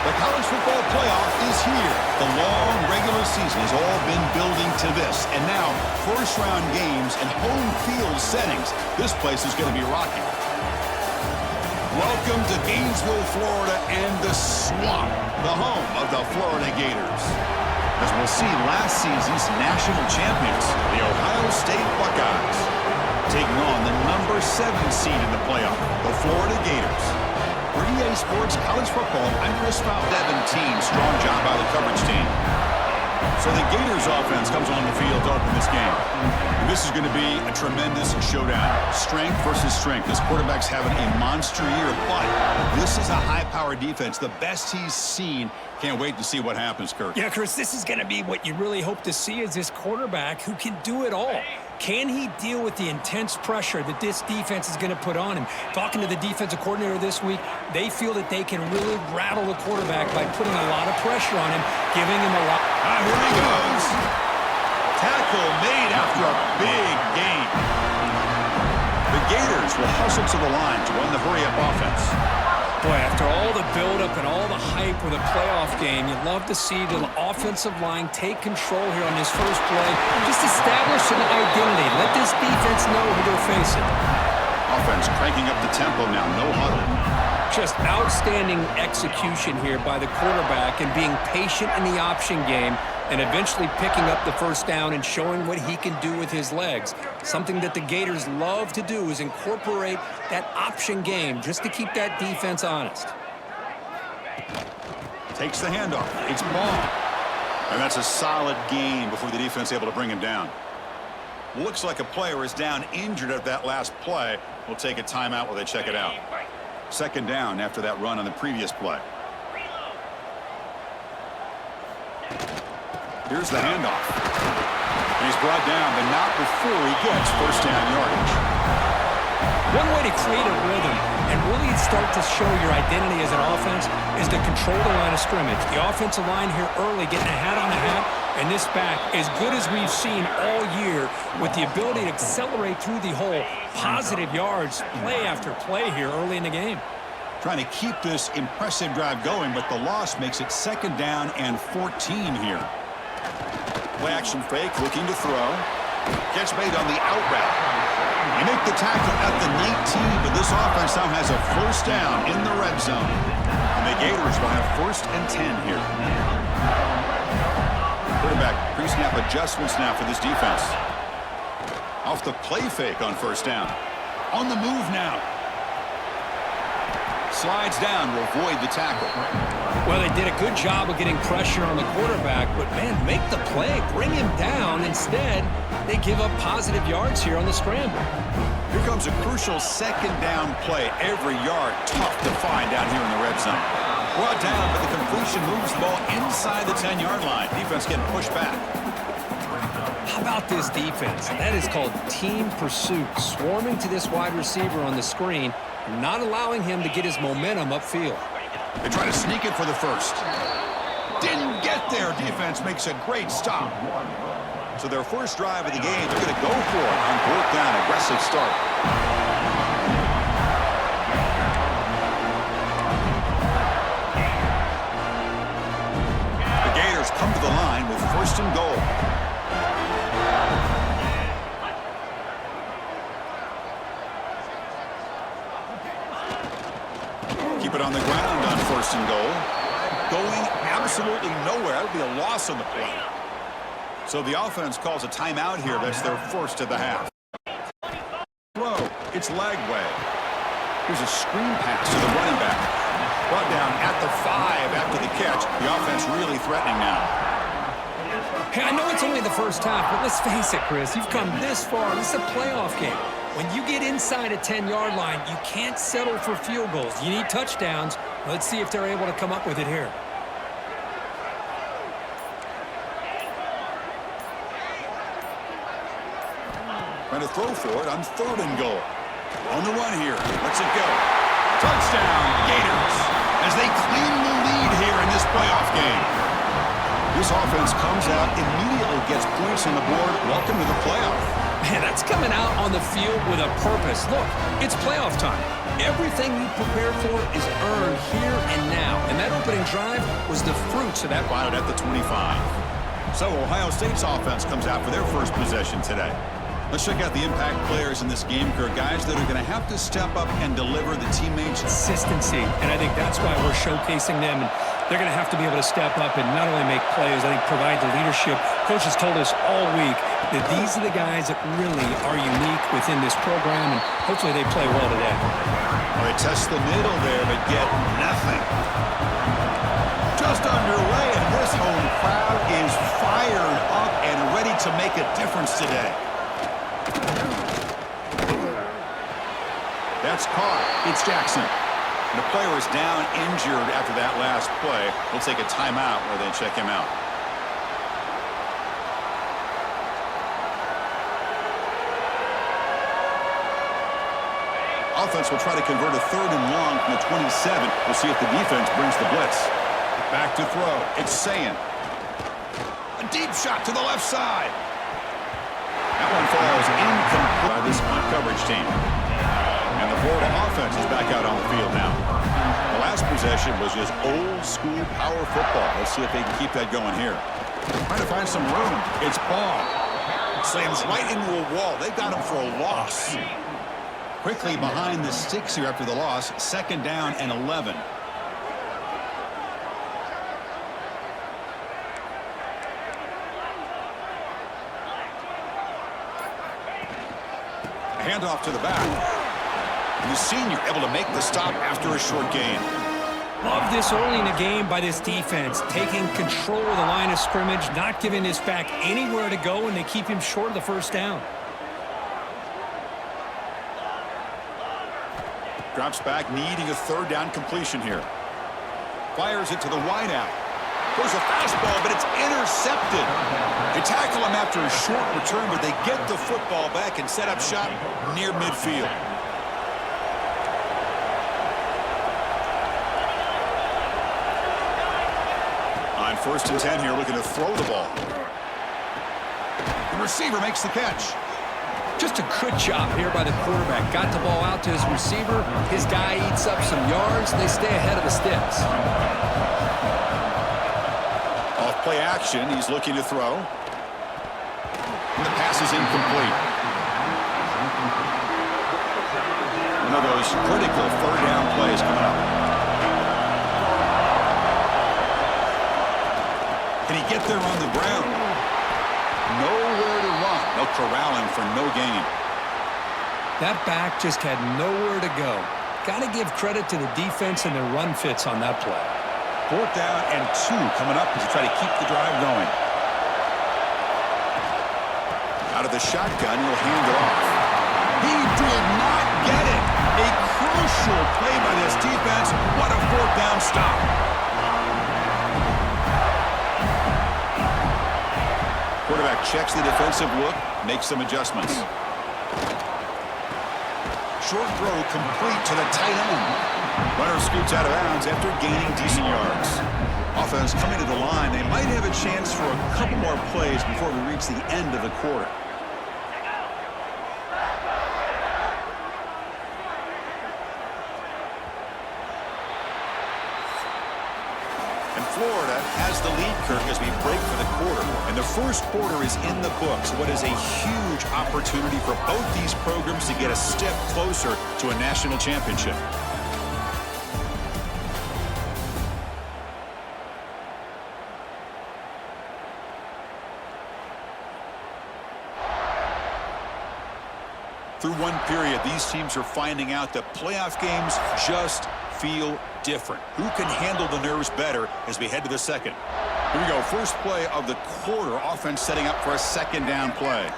The college football playoff is here. The long regular season has all been building to this. And now, first-round games and home field settings. This place is going to be rocking. Welcome to Gainesville, Florida, and the Swamp, the home of the Florida Gators. As we'll see, last season's national champions, the Ohio State Buckeyes, taking on the number 7 seed in the playoff, the Florida Gators. For EA Sports College Football, I'm Chris Fowler. 17, strong job by the coverage team. So the Gators offense comes on the field to open this game. And this is going to be a tremendous showdown. Strength versus strength. This quarterback's having a monster year, but this is a high-powered defense. The best he's seen. Can't wait to see what happens, Kirk. Yeah, Chris, this is going to be what you really hope to see is this quarterback who can do it all. Can he deal with the intense pressure that this defense is going to put on him? Talking to the defensive coordinator this week, they feel that they can really rattle the quarterback by putting a lot of pressure on him, giving him a lot. Here he goes. Tackle made after a big gain. The Gators will hustle to the line to run the hurry-up offense. Boy, after all the build-up and all the hype with a playoff game, you'd love to see the offensive line take control here on this first play. Just establish an identity. Let this defense know who they're facing. Offense cranking up the tempo now. No huddle. Just outstanding execution here by the quarterback and being patient in the option game and eventually picking up the first down and showing what he can do with his legs. Something that the Gators love to do is incorporate that option game just to keep that defense honest. Takes the handoff. It's ball. And that's a solid gain before the defense is able to bring him down. Looks like a player is down injured at that last play. We'll take a timeout while they check it out. Second down after that run on the previous play. Here's the handoff. And he's brought down, but not before he gets first down yardage. One way to create a rhythm and really start to show your identity as an offense is to control the line of scrimmage. The offensive line here early getting a hat on the hat, and this back, as good as we've seen all year, with the ability to accelerate through the hole, positive yards, play after play here early in the game. Trying to keep this impressive drive going, but the loss makes it second down and 14 here. Play action fake, looking to throw. Catch made on the out route. They make the tackle at the 19, but this offense now has a first down in the red zone. And the Gators will have first and 10 here. Quarterback pre-snap adjustments now for this defense. Off the play fake on first down. On the move now. Slides down to avoid the tackle. Well, they did a good job of getting pressure on the quarterback, but, man, make the play. Bring him down. Instead, they give up positive yards here on the scramble. Here comes a crucial second down play. Every yard tough to find down here in the red zone. Brought down, but the completion moves the ball inside the 10-yard line. Defense getting pushed back. How about this defense? That is called team pursuit. Swarming to this wide receiver on the screen, not allowing him to get his momentum upfield. They try to sneak it for the first. Didn't get there. Defense makes a great stop. So their first drive of the game, they're going to go for it on fourth down. Aggressive start. The Gators come to the line with first and goal. Keep it on the ground on first and goal. Going absolutely nowhere. That would be a loss on the play. So the offense calls a timeout here. That's their first of the half. Throw. It's Lagway. Here's a screen pass to the running back. Brought down at the 5 after the catch. The offense really threatening now. Hey, I know it's only the first half, but let's face it, Chris. You've come this far. This is a playoff game. When you get inside a 10-yard line, you can't settle for field goals. You need touchdowns. Let's see if they're able to come up with it here. Trying to throw for it on third and goal. On the run here. Let's it go. Touchdown, Gators, as they claim the lead here in this playoff game. This offense comes out, immediately gets points on the board. Welcome to the playoff. Man, that's coming out on the field with a purpose. Look, it's playoff time. Everything you prepare for is earned here and now. And that opening drive was the fruits of that. Spotted at the 25. So Ohio State's offense comes out for their first possession today. Let's check out the impact players in this game. There are guys that are going to have to step up and deliver the teammates. Consistency, and I think that's why we're showcasing them. And they're going to have to be able to step up and not only make plays, I think provide the leadership. Coach has told us all week that these are the guys that really are unique within this program, and hopefully they play well today. Well, they test the middle there, but get nothing. Just underway, and this home crowd is fired up and ready to make a difference today. That's caught. It's Jackson. And the player is down injured after that last play. We'll take a timeout where they check him out. Offense will try to convert a 3rd and long from the 27. We'll see if the defense brings the blitz. Back to throw. It's Sayin. A deep shot to the left side. That one falls incomplete by this coverage team. And the Florida offense is back out on the field now. The last possession was just old-school power football. Let's see if they can keep that going here. Trying to find some room. It's Ball. Slams right into a wall. They've got him for a loss. Quickly behind the sticks here after the loss. 2nd down and 11. Handoff to the back. And the senior able to make the stop after a short gain. Love this early in the game by this defense, taking control of the line of scrimmage, not giving this back anywhere to go, and they keep him short of the 1st down. Drops back, needing a 3rd down completion here. Fires it to the wideout. Goes a fastball, but it's intercepted. They tackle him after a short return, but they get the football back and set up shop near midfield. On 1st and 10 here, looking to throw the ball. The receiver makes the catch. Just a good job here by the quarterback. Got the ball out to his receiver. His guy eats up some yards. They stay ahead of the sticks. Off play action, he's looking to throw. And the pass is incomplete. One of those critical 3rd down plays coming up. Can he get there on the ground? Nowhere to run. No corralling for no gain. That back just had nowhere to go. Got to give credit to the defense and their run fits on that play. 4th down and 2 coming up as you try to keep the drive going. Out of the shotgun, he'll hand it off. He did not get it. A crucial play by this defense. What a 4th down stop. Quarterback checks the defensive look, makes some adjustments. Short throw complete to the tight end. Runner scoots out of bounds after gaining decent yards. Offense coming to the line. They might have a chance for a couple more plays before we reach the end of the quarter. Florida has the lead, Kirk, as we break for the quarter. And the first quarter is in the books. What is a huge opportunity for both these programs to get a step closer to a national championship. Through one period, these teams are finding out that playoff games just feel different. Who can handle the nerves better as we head to the second? Here we go. First play of the quarter. Offense setting up for a 2nd down play.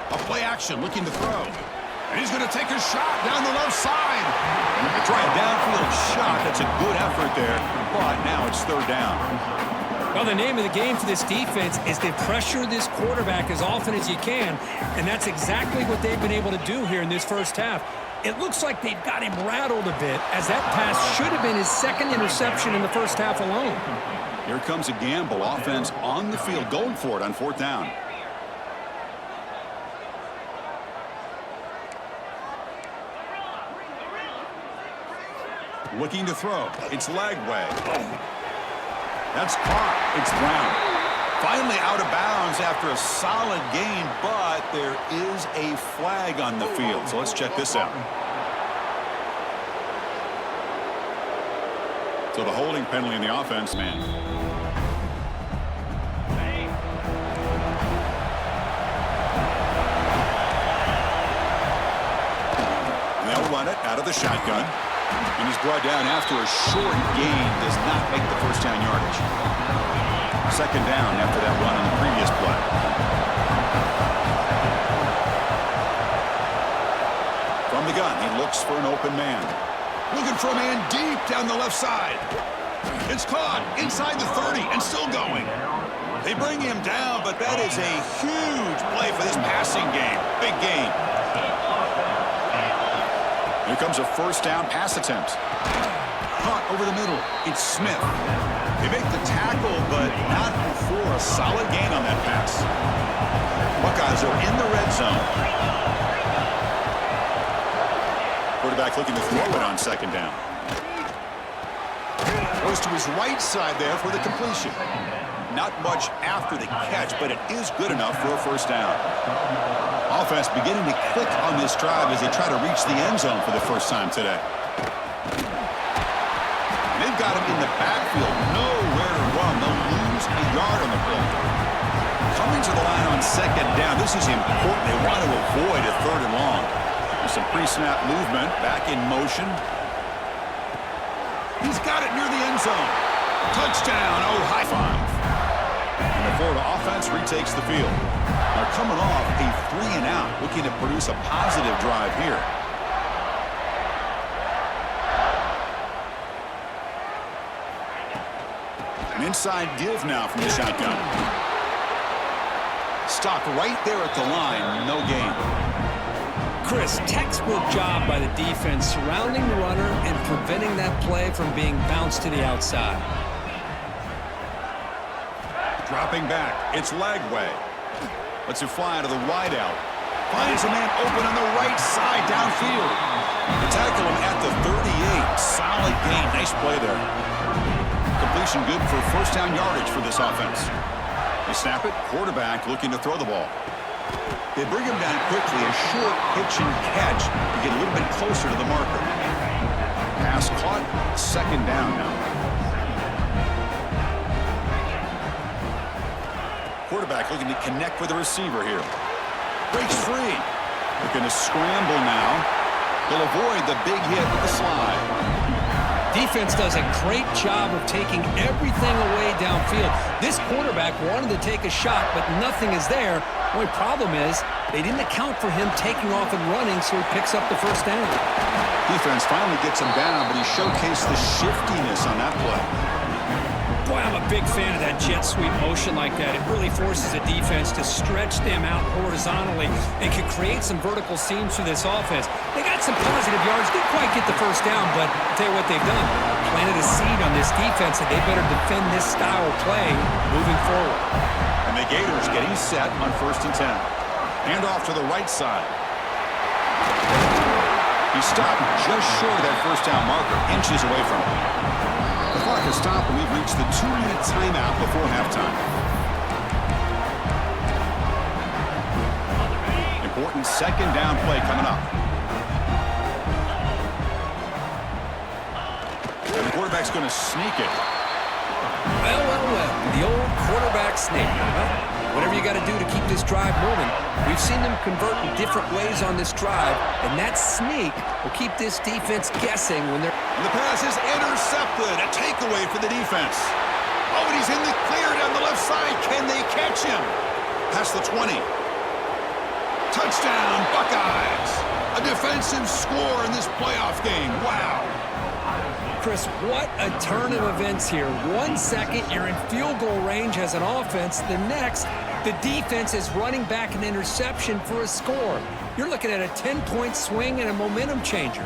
A play action, looking to throw. And he's going to take a shot down the left side. Try a downfield shot. That's a good effort there. But now it's 3rd down. Well, the name of the game for this defense is to pressure this quarterback as often as you can, and that's exactly what they've been able to do here in this first half. It looks like they've got him rattled a bit, as that pass should have been his second interception in the first half alone. Here comes a gamble. Offense on the field, going for it on 4th down. Looking to throw. It's Lagway. That's caught. It's Brown. Finally out of bounds after a solid gain, but there is a flag on the field. So let's check this out. So the holding penalty in the offense, man. They'll run it out of the shotgun. And he's brought down after a short gain. Does not make the first down yardage. 2nd down after that run on the previous play. From the gun, he looks for an open man. Looking for a man deep down the left side. It's caught inside the 30 and still going. They bring him down, but that is a huge play for this passing game. Big gain. Here comes a 1st down pass attempt. Caught over the middle. It's Smith. They make the tackle, but not before a solid gain on that pass. Buckeyes are in the red zone. Quarterback looking to throw it on 2nd down. Goes to his right side there for the completion. Not much after the catch, but it is good enough for a 1st down. Offense beginning to click on this drive as they try to reach the end zone for the first time today. They've got him in the backfield, nowhere to run. They'll lose a yard on the play. Coming to the line on 2nd down, this is important. They want to avoid a 3rd and long. There's some pre-snap movement, back in motion. He's got it near the end zone. Touchdown, oh, high five. And the Florida offense retakes the field. Now coming off a 3-and-out, looking to produce a positive drive here. An inside give now from the shotgun. Stopped right there at the line, no gain. Chris, textbook job by the defense surrounding the runner and preventing that play from being bounced to the outside. Dropping back, it's Lagway. Lets it fly out of the wideout. Finds a man open on the right side downfield. They tackle him at the 38. Solid gain. Nice play there. Completion good for 1st down yardage for this offense. They snap it. Quarterback looking to throw the ball. They bring him down quickly. A short pitch and catch to get a little bit closer to the marker. Pass caught. 2nd down now. Quarterback looking to connect with the receiver here. Breaks free. Looking to scramble now. They'll avoid the big hit with the slide. Defense does a great job of taking everything away downfield. This quarterback wanted to take a shot, but nothing is there. The only problem is they didn't account for him taking off and running, so he picks up the 1st down. Defense finally gets him down, but he showcased the shiftiness on that play. Boy, I'm a big fan of that jet sweep motion like that. It really forces a defense to stretch them out horizontally and can create some vertical seams for this offense. They got some positive yards. Didn't quite get the 1st down, but I'll tell you what they've done. Planted a seed on this defense that they better defend this style of play moving forward. And the Gators getting set on 1st and 10. Hand off to the right side. He stopped just short of that 1st down marker, inches away from it. The clock has stopped, and we've reached the 2-minute timeout before halftime. Important 2nd down play coming up. And the quarterback's going to sneak it. Well, the old quarterback sneak. Whatever you got to do to keep this drive moving. We've seen them convert in different ways on this drive, and that sneak will keep this defense guessing when they're... And the pass is intercepted. A takeaway for the defense. Oh, and he's in the clear down the left side. Can they catch him? Past the 20. Touchdown, Buckeyes. A defensive offensive score in this playoff game. Wow. Chris, what a turn of events here. 1 second, you're in field goal range as an offense. The next, the defense is running back an interception for a score. You're looking at a 10-point swing and a momentum changer.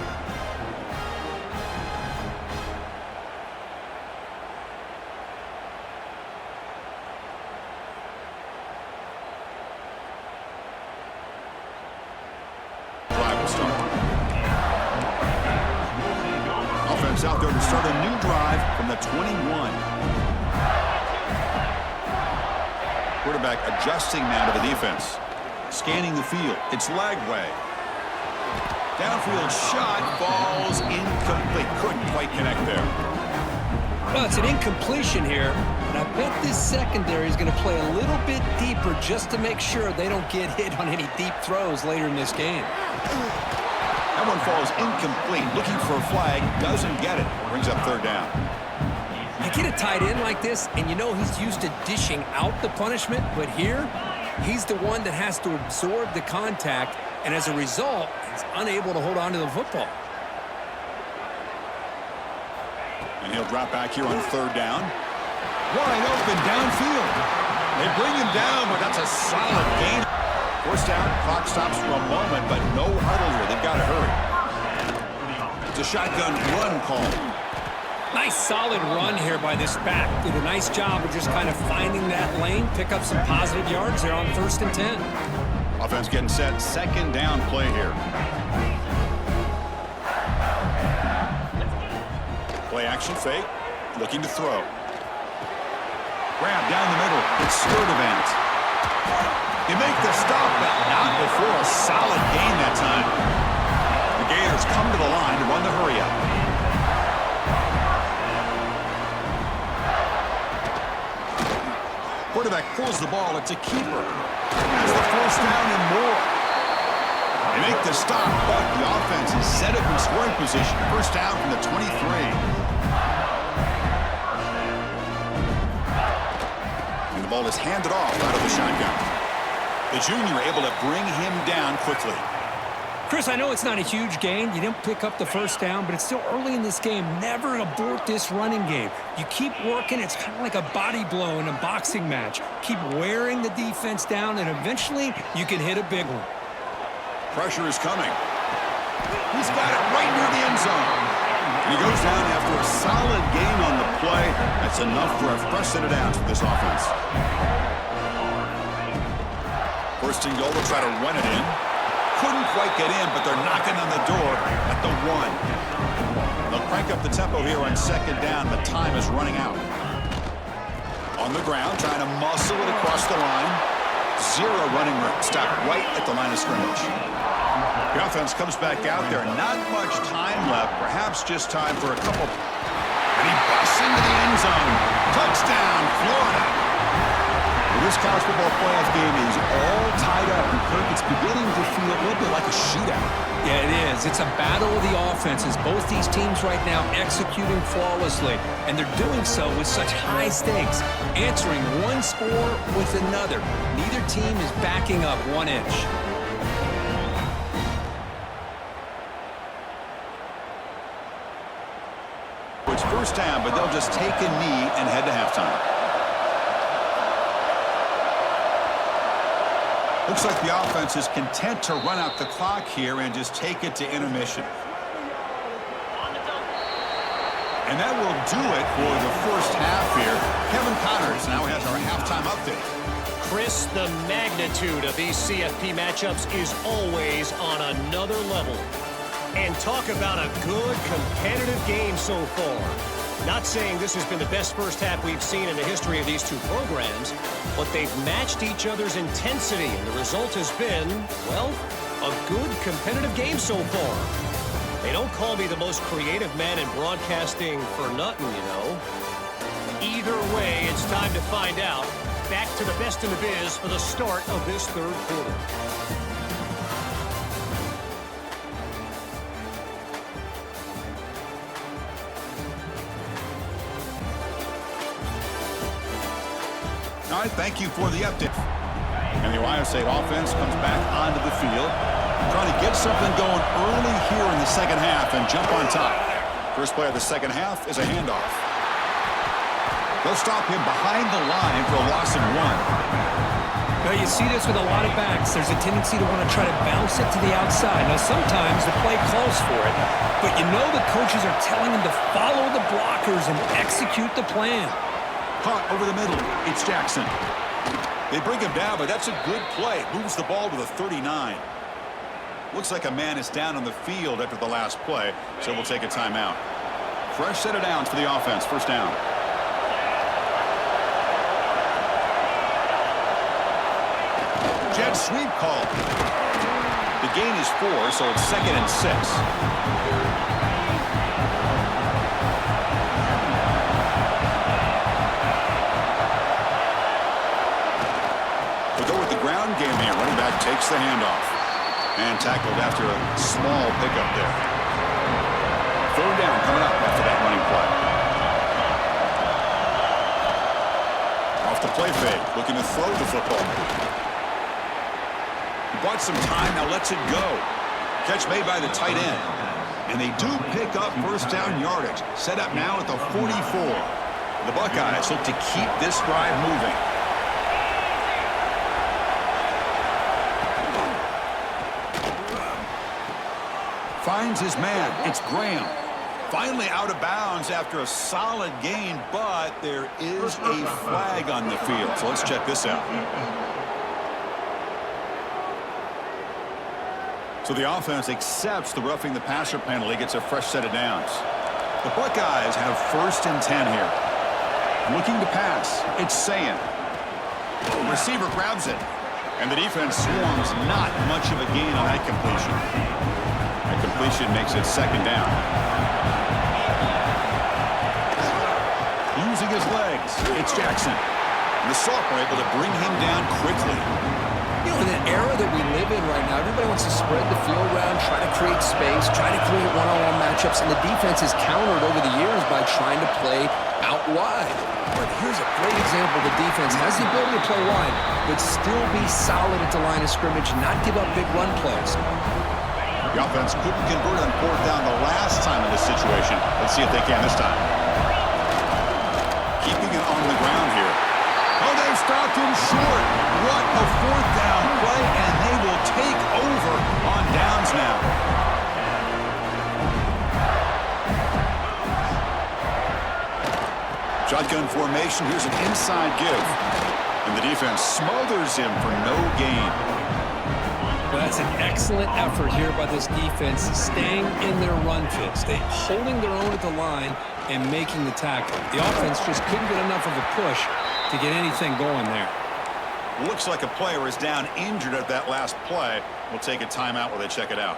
Offense out there to start a new drive from the 21. Quarterback adjusting now to the defense. Scanning the field. It's Lagway. Downfield shot falls incomplete. Couldn't quite connect there. Well, it's an incompletion here, and I bet this secondary is going to play a little bit deeper just to make sure they don't get hit on any deep throws later in this game. That one falls incomplete. Looking for a flag. Doesn't get it. Brings up third down. You get a tight end like this, and you know he's used to dishing out the punishment, but here, he's the one that has to absorb the contact, and as a result, he's unable to hold on to the football. And he'll drop back here on third down. Wide open downfield. They bring him down, but that's a solid gain. First down, clock stops for a moment, but no huddle here. They've got to hurry. It's a shotgun run call. Nice solid run here by this back. Did a nice job of just kind of finding that lane, pick up some positive yards there on 1st and 10. Offense getting set. Second down play here. Play action fake. Looking to throw. Grab down the middle. It's Sturdivant. You make the stop, but not before a solid gain that time. The Gators come to the line to run the hurry-up. Quarterback pulls the ball. It's a keeper. That's the first down and more. They make the stop, but the offense is set up in scoring position. First down from the 23. And the ball is handed off out of the shotgun. The junior able to bring him down quickly. Chris, I know it's not a huge gain. You didn't pick up the first down, but it's still early in this game. Never abort this running game. You keep working. It's kind of like a body blow in a boxing match. Keep wearing the defense down, and eventually you can hit a big one. Pressure is coming. He's got it right near the end zone. And he goes down after a solid gain on the play. That's enough for a fresh set of downs for this offense. First and goal, they'll try to run it in. Couldn't quite get in, but they're knocking on the door at the 1. They'll crank up the tempo here on second down. The time is running out. On the ground, trying to muscle it across the line. Zero running room. Stop right at the line of scrimmage. The offense comes back out there. Not much time left. Perhaps just time for a couple. And he busts into the end zone. Touchdown, Florida. This college football playoff game is all tied up, and Kirk, it's beginning to feel a little bit like a shootout. Yeah, it is. It's a battle of the offenses. Both these teams right now executing flawlessly, and they're doing so with such high stakes, answering one score with another. Neither team is backing up 1 inch. It's first down, but they'll just take a knee and head to halftime. Looks like the offense is content to run out the clock here and just take it to intermission. And that will do it for the first half here. Kevin Connors now has our halftime update. Chris, the magnitude of these CFP matchups is always on another level. And talk about a good competitive game so far. Not saying this has been the best first half we've seen in the history of these two programs, but they've matched each other's intensity, and the result has been, well, a good competitive game so far. They don't call me the most creative man in broadcasting for nothing, you know. Either way, it's time to find out. Back to the best in the biz for the start of this third quarter. All right, thank you for the update. And the Ohio State offense comes back onto the field, trying to get something going early second half and jump on top. First play of the second half is a handoff. They'll stop him behind the line for a loss of 1. Well, you see this with a lot of backs. There's a tendency to want to try to bounce it to the outside. Now, sometimes the play calls for it, but you know the coaches are telling them to follow the blockers and execute the plan. Caught over the middle. It's Jackson. They bring him down, but that's a good play. Moves the ball to the 39. Looks like a man is down on the field after the last play, so we'll take a timeout. Fresh set of downs for the offense. First down. Jet sweep call. The gain is 4, so it's 2nd and 6. We'll go with the ground game here. Running back takes the handoff. And tackled after a small pickup there. Third down coming up after that running play. Off the play fake, looking to throw the football. Bought some time, now lets it go. Catch made by the tight end. And they do pick up first down yardage. Set up now at the 44. The Buckeyes look to keep this drive moving. Finds his man. It's Graham. Finally out of bounds after a solid gain, but there is a flag on the field. So let's check this out. So the offense accepts the roughing the passer penalty, gets a fresh set of downs. The Buckeyes have 1st and 10 here. Looking to pass. It's Sayin. The receiver grabs it. And the defense swarms. Not much of a gain on that completion. That completion makes it 2nd down. Using his legs. It's Jackson. And the Salt are able to bring him down quickly. You know, in an era that we live in right now, everybody wants to spread the field around, try to create space, try to create one-on-one matchups, and the defense is countered over the years by trying to play out wide. But here's a great example. The defense has the ability to play wide, but still be solid at the line of scrimmage, not give up big run plays. The offense couldn't convert on 4th down the last time in this situation. Let's see if they can this time. Keeping it on the ground here. Oh, they've stopped him short. What a 4th down play, and they will take over on downs now. Shotgun formation. Here's an inside give. And the defense smothers him for no gain. Well, that's an excellent effort here by this defense, staying in their run fit, holding their own at the line and making the tackle. The offense just couldn't get enough of a push to get anything going there. Looks like a player is down injured at that last play. We'll take a timeout while they check it out.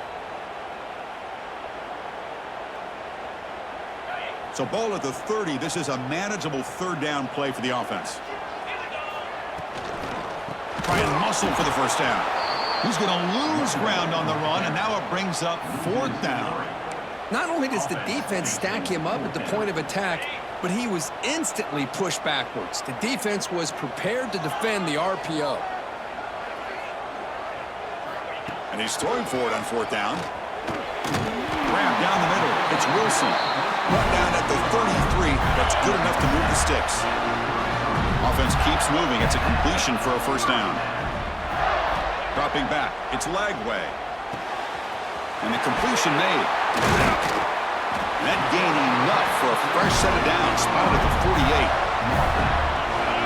So ball at the 30. This is a manageable 3rd down play for the offense. Try and muscle for the first down. He's going to lose ground on the run, and now it brings up 4th down. Not only does the defense stack him up at the point of attack, but he was instantly pushed backwards. The defense was prepared to defend the RPO. And he's throwing for it on 4th down. Grab down the middle. It's Wilson. Brought down at the 33. That's good enough to move the sticks. Offense keeps moving. It's a completion for a first down. Dropping back. It's Lagway. And the completion made. That gain enough for a fresh set of downs. Spotted at the 48.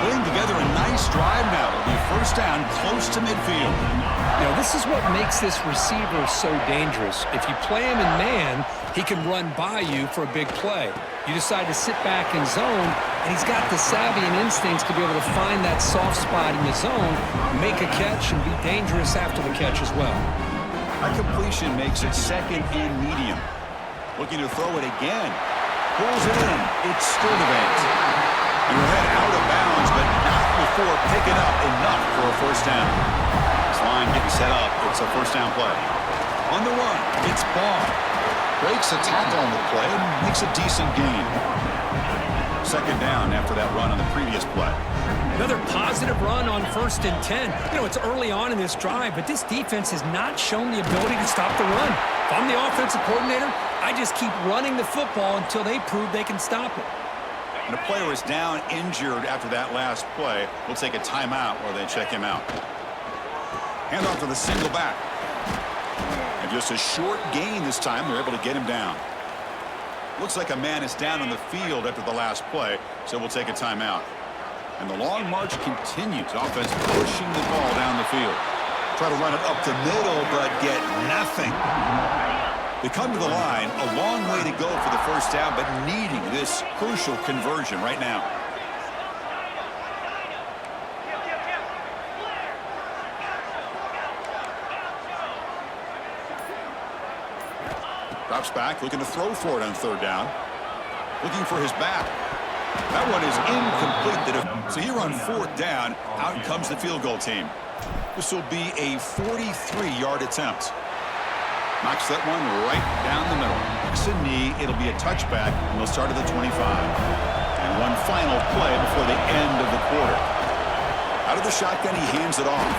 Putting together a nice drive now. It'll be first down close to midfield. You know, this is what makes this receiver so dangerous. If you play him in man, he can run by you for a big play. You decide to sit back in zone, and he's got the savvy and instincts to be able to find that soft spot in the zone, make a catch, and be dangerous after the catch as well. A completion makes it 2nd and medium. Looking to throw it again. Pulls it in. It's Sturdivant. He will head out of bounds, but not before picking up enough for a first down. This line getting set up. It's a first down play. On the run, it's Barr. Breaks a tackle on the play and makes a decent gain. Second down after that run on the previous play. Another positive run on 1st and 10. You know, it's early on in this drive, but this defense has not shown the ability to stop the run. If I'm the offensive coordinator, I just keep running the football until they prove they can stop it. And the player is down injured after that last play. We'll take a timeout while they check him out. Handoff to the single back. And just a short gain this time. They're able to get him down. Looks like a man is down on the field after the last play, so we'll take a timeout. And the long march continues. Offense pushing the ball down the field. Try to run it up the middle, but get nothing. They come to the line, a long way to go for the first down, but needing this crucial conversion right now. Drops back, looking to throw for it on third down. Looking for his back. That one is incomplete. So here on fourth down, out comes the field goal team. This will be a 43-yard attempt. Knocks that one right down the middle. Kicks a knee. It'll be a touchback, and they'll start at the 25. And one final play before the end of the quarter. Out of the shotgun, he hands it off.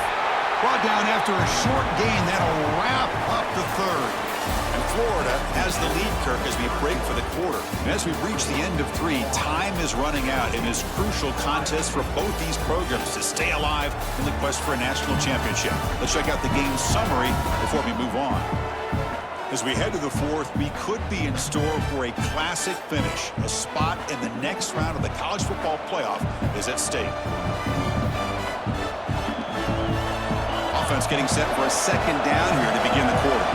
Brought down after a short gain. That'll wrap up the third. And Florida has the lead, Kirk, as we break for the quarter. And as we reach the end of three, time is running out in this crucial contest for both these programs to stay alive in the quest for a national championship. Let's check out the game summary before we move on. As we head to the fourth, we could be in store for a classic finish. A spot in the next round of the college football playoff is at stake. Offense getting set for a second down here to begin the quarter.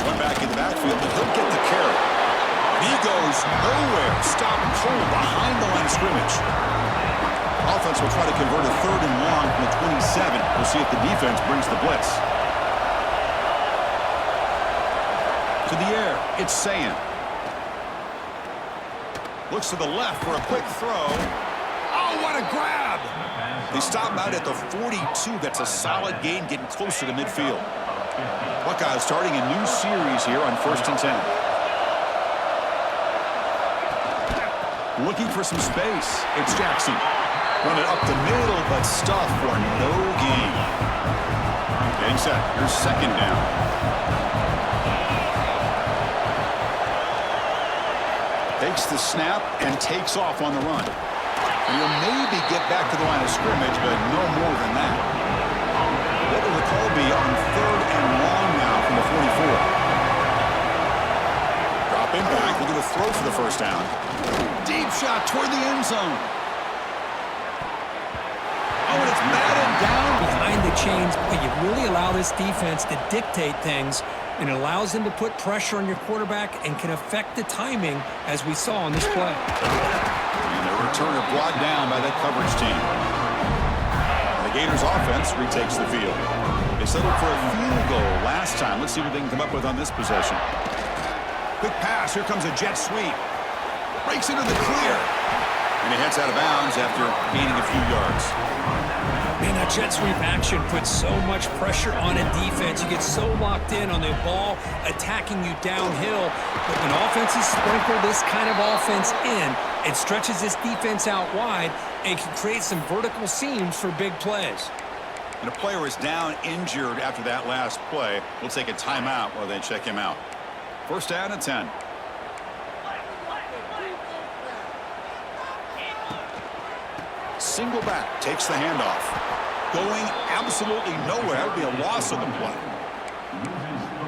One back in the backfield, but he'll get the carry. And he goes nowhere. Stop cold behind the line of scrimmage. Offense will try to convert a third and long from the 27. We'll see if the defense brings the blitz. To the air, it's Sand. Looks to the left for a quick throw. Oh, what a grab! They stop out at the 42. That's a solid gain, getting closer to midfield. Buckeyes starting a new series here on 1st and 10. Looking for some space. It's Jackson. Run it up the middle, but stuffed for no gain. Getting set. Here's second down. Takes the snap and takes off on the run. And he'll maybe get back to the line of scrimmage, but no more than that. What will the call be on third and long now from the 44? Dropping back. Looking to throw for the first down. Deep shot toward the end zone. Oh, and it's batted down behind the chains, but you really allow this defense to dictate things, and it allows them to put pressure on your quarterback and can affect the timing, as we saw on this play. And the returner brought down by that coverage team. The Gators offense retakes the field. They settled for a field goal last time. Let's see what they can come up with on this possession. Quick pass. Here comes a jet sweep. Breaks into the clear. And he heads out of bounds after gaining a few yards. Man, that jet sweep action puts so much pressure on a defense. You get so locked in on the ball attacking you downhill. But when offenses sprinkle this kind of offense in, it stretches this defense out wide and can create some vertical seams for big plays. And a player is down injured after that last play. We'll take a timeout while they check him out. First down at 10. Single back, takes the handoff. Going absolutely nowhere. That would be a loss on the play.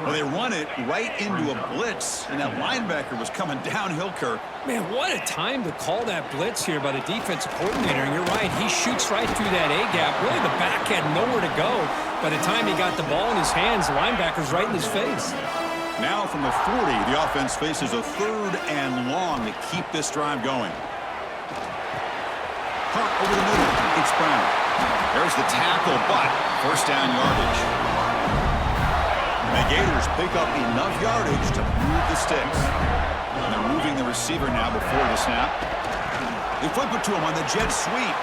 Well, they run it right into a blitz, and that linebacker was coming downhill, Kirk. Man, what a time to call that blitz here by the defensive coordinator. And you're right, he shoots right through that A-gap. Really, the back had nowhere to go. By the time he got the ball in his hands, the linebacker's right in his face. Now from the 40, the offense faces a third and long to keep this drive going. Hunt over the middle. It's Brown. There's the tackle, but first down yardage. And the Gators pick up enough yardage to move the sticks. And they're moving the receiver now before the snap. They flip it to him on the jet sweep.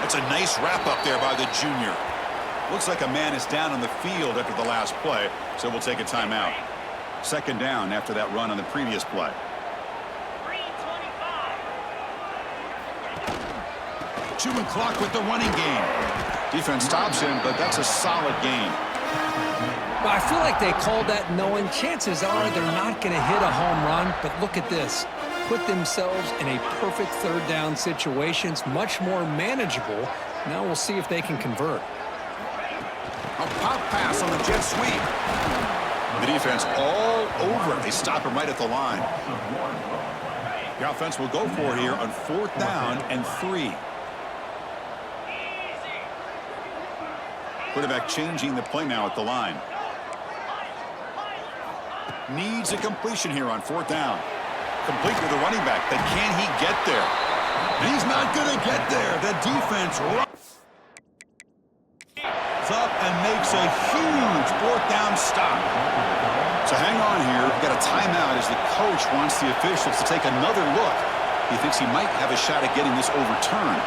That's a nice wrap up there by the junior. Looks like a man is down on the field after the last play, so we'll take a timeout. Second down after that run on the previous play. Chewing clock with the running game. Defense stops him, but that's a solid gain. Well, I feel like they called that knowing chances are they're not going to hit a home run, but look at this. Put themselves in a perfect third down situations, much more manageable. Now we'll see if they can convert. A pop pass on the jet sweep. The defense all over it. They stop him right at the line. The offense will go for it here on 4th down and 3. Quarterback changing the play now at the line. Needs a completion here on 4th down. Complete with the running back, but can he get there? And he's not going to get there. The defense runs up and makes a huge 4th down stop. So hang on here. We've got a timeout as the coach wants the officials to take another look. He thinks he might have a shot at getting this overturned.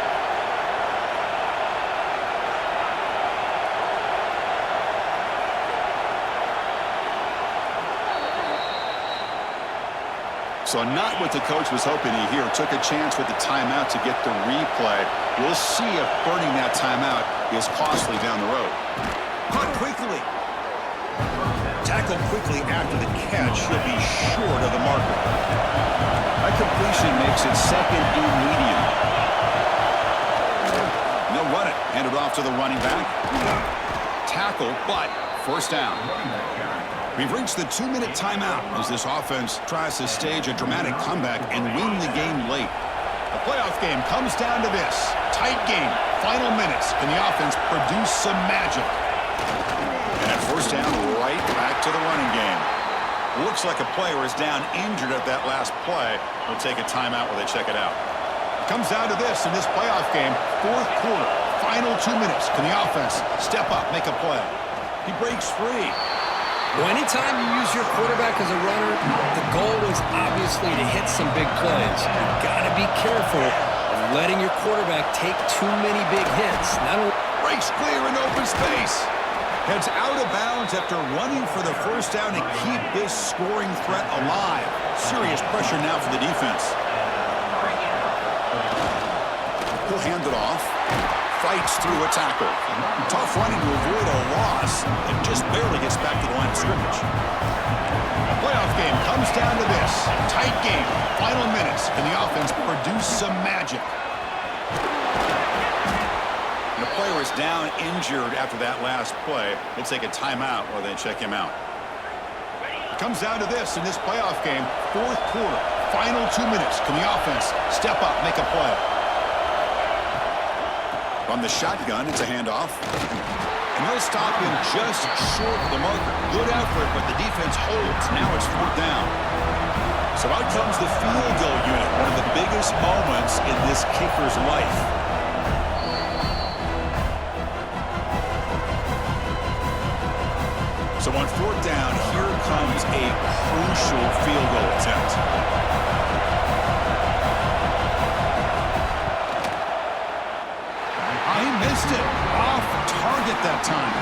So not what the coach was hoping to hear. Took a chance with the timeout to get the replay. We'll see if burning that timeout is costly down the road. Caught quickly. Tackled quickly after the catch. He'll be short of the marker. That completion makes it second and medium. They'll run it. Hand it off to the running back. Tackle, but first down. We've reached the 2-minute timeout as this offense tries to stage a dramatic comeback and win the game late. The playoff game comes down to this. Tight game, final minutes. Can the offense produce some magic? And at first down, right back to the running game. Looks like a player is down injured at that last play. We'll take a timeout while they check it out. It comes down to this in this playoff game. 4th quarter, final 2 minutes. Can the offense step up, make a play? He breaks free. Well, anytime you use your quarterback as a runner, the goal is obviously to hit some big plays. You've got to be careful of letting your quarterback take too many big hits. Not only breaks clear in open space. Heads out of bounds after running for the first down to keep this scoring threat alive. Serious pressure now for the defense. He'll hand it off. Fights through a tackle. Tough running to avoid a loss and just barely gets back to the line of scrimmage. The playoff game comes down to this. Tight game. Final minutes. Can the offense produce some magic? And the player is down injured after that last play. We'll take a timeout while they check him out. It comes down to this in this playoff game. 4th quarter. Final 2 minutes. Can the offense step up, make a play? From the shotgun, it's a handoff. And they'll stop him just short of the marker. Good effort, but the defense holds. Now it's 4th down. So out comes the field goal unit, one of the biggest moments in this kicker's life. So on 4th down, here comes a crucial field goal attempt. He missed it. Off target that time.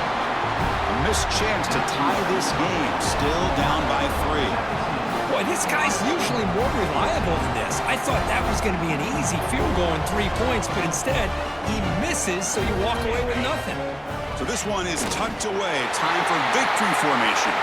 A missed chance to tie this game. Still down by 3. boy, this guy's usually more reliable than this. I thought that was going to be an easy field goal and 3 points, but instead he misses, so you walk away with nothing. So this one is tucked away. Time for victory formation.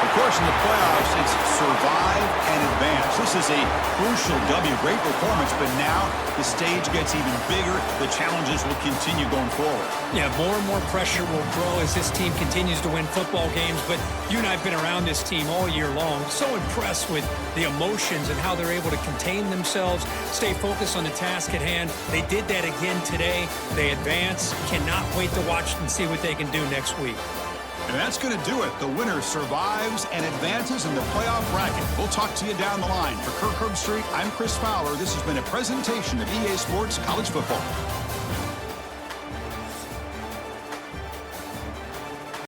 Of course, in the playoffs, it's survive and advance. This is a crucial W. Great performance, but now the stage gets even bigger. The challenges will continue going forward. Yeah, more and more pressure will grow as this team continues to win football games, but you and I have been around this team all year long. So impressed with the emotions and how they're able to contain themselves, stay focused on the task at hand. They did that again today. They advance. Cannot wait to watch and see what they can do next week. And that's going to do it. The winner survives and advances in the playoff bracket. We'll talk to you down the line. For Kirk Herbstreit, I'm Chris Fowler. This has been a presentation of EA Sports College Football.